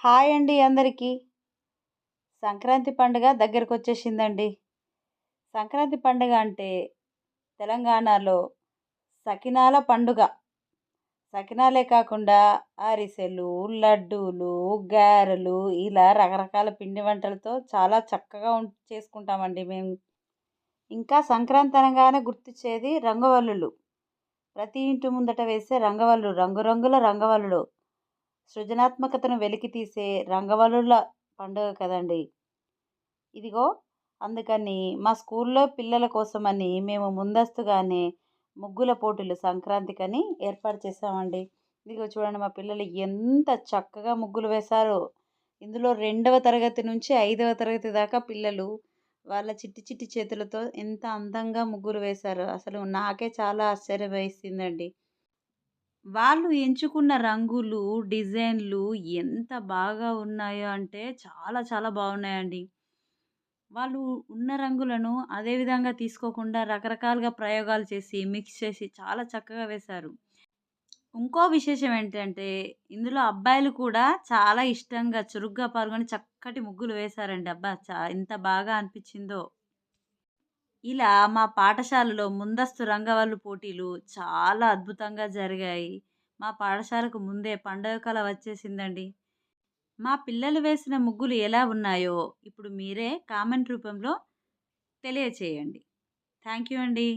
Hi అండి అందరికీ. సంక్రాంతి పండుగ దగ్గరకొచ్చేసిందండి. సంక్రాంతి పండుగ అంటే తెలంగాణలో సకినాల పండుగ. సకినాలే కాకుండా అరిసెలు, లడ్డూలు, గారెలు ఇలా రకరకాల పిండి వంటలతో చాలా చక్కగా చేసుకుంటామండి మేము. ఇంకా సంక్రాంతి అనగానే గుర్తొచ్చేది రంగవల్లులు. ప్రతి ఇంటి ముందట వేసే రంగవల్లులు, రంగురంగుల రంగవల్లులు. సృజనాత్మకతను వెలికితీసే రంగవల్లుల పండుగ కదండీ! ఇదిగో అందుకని మా స్కూల్లో పిల్లల కోసమని మేము ముందస్తుగానే ముగ్గుల పోటీలు సంక్రాంతికని ఏర్పాటు చేశామండి. ఇదిగో చూడండి మా పిల్లలు ఎంత చక్కగా ముగ్గులు వేశారో. ఇందులో 2వ తరగతి నుంచి 5వ తరగతి దాకా పిల్లలు వాళ్ళ చిట్టి చిట్టి చేతులతో ఎంత అందంగా ముగ్గులు వేశారో అసలు నాకే చాలా ఆశ్చర్యం వేసిందండి. వాళ్ళు ఎంచుకున్న రంగులు, డిజైన్‌లు ఎంత బాగా ఉన్నాయో అంటే చాలా చాలా బాగున్నాయండి. వాళ్ళు ఉన్న రంగులను అదే విధంగా తీసుకోకుండా రకరకాలుగా ప్రయోగాలు చేసి, మిక్స్ చేసి చాలా చక్కగా వేశారు. ఇంకో విశేషం ఏంటంటే, ఇందులో అబ్బాయిలు కూడా చాలా ఇష్టంగా, చురుగ్గా పాల్గొని చక్కటి ముగ్గులు వేశారండి. అబ్బా! ఎంత బాగా అనిపించిందో. ఇలా మా పాఠశాలలో ముందస్తు రంగవల్లు పోటీలు చాలా అద్భుతంగా జరిగాయి. మా పాఠశాలకు ముందే పండగ కల వచ్చేసిందండి. మా పిల్లలు వేసిన ముగ్గులు ఎలా ఉన్నాయో ఇప్పుడు మీరే కామెంట్ రూపంలో తెలియచేయండి. థ్యాంక్ యూ అండి.